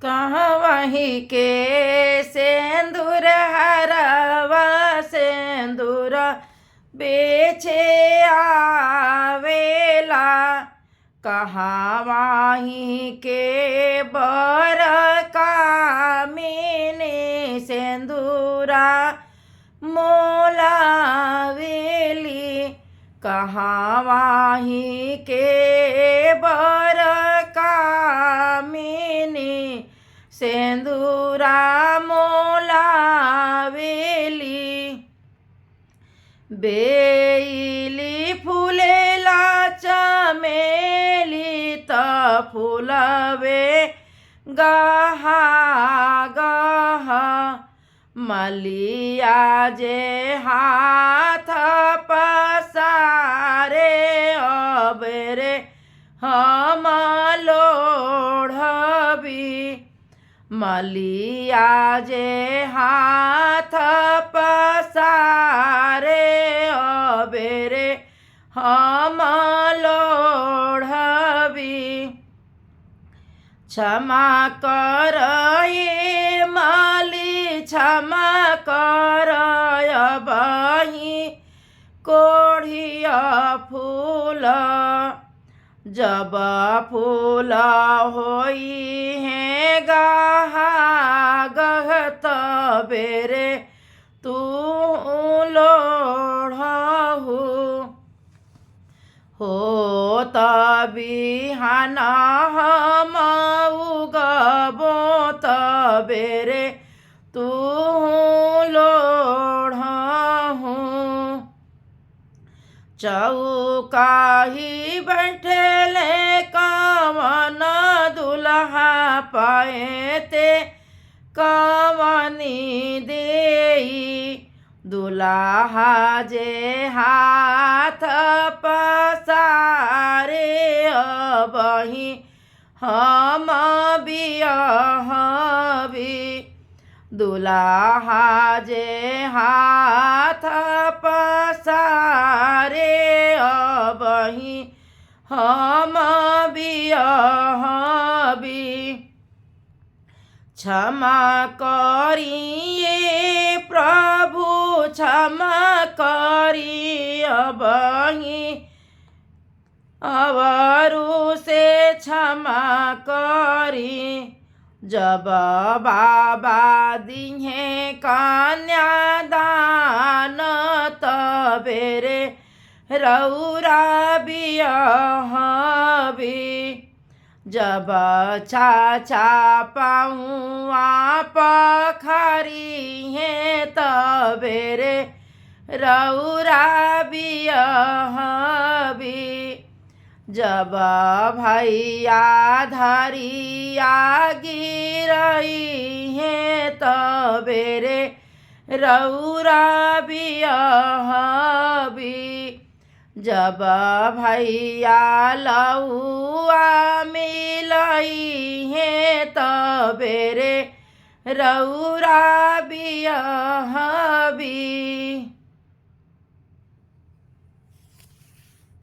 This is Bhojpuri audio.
कहवही के सेंदूर हरवा सेंदूर बेचे आवेला। कहवाही के बर कामिनी सेंदूरा मोलावेली। कहवाही के बर कामिनी सेंदूरा मोलावेली। बेली फुलेला चमेली त फुलवे गहा गहा। मलिया जे हाथ पसारे अबेरे हम लोढ़बी। मलिया जे हाथ पसारे अबेरे हम लोढ़बी। क्षमा कर ये माली क्षमा कर अबही कोढ़िया फूल। जब फूल होई है गहा गहत बेरे तू लोढ़हु। हो बिहान हम उगबो बेरे तू लोढ़हु। चौकाही बैठले कवन दुल्हा पाएते कवनी देई। दुल्हा जे हाथ पसारे अबही हम बियहबी। दुल्हा जे हाथ पसारे अबही हम बियहबी। क्षमा करिए प्रभु क्षमा करी अबही अवरु से क्षमा करी। जब बाबा दिहे कन्यादान तबेरे रौरा बियहबी। जब चाचा पाहुआ पखारी है तबेरे रौरा बियहबी। जब भैया धरिया गिरई है तबेरे रौरा बियहबी। जब भैया लौआ मिलई है तबेरे रौरा बियहबी।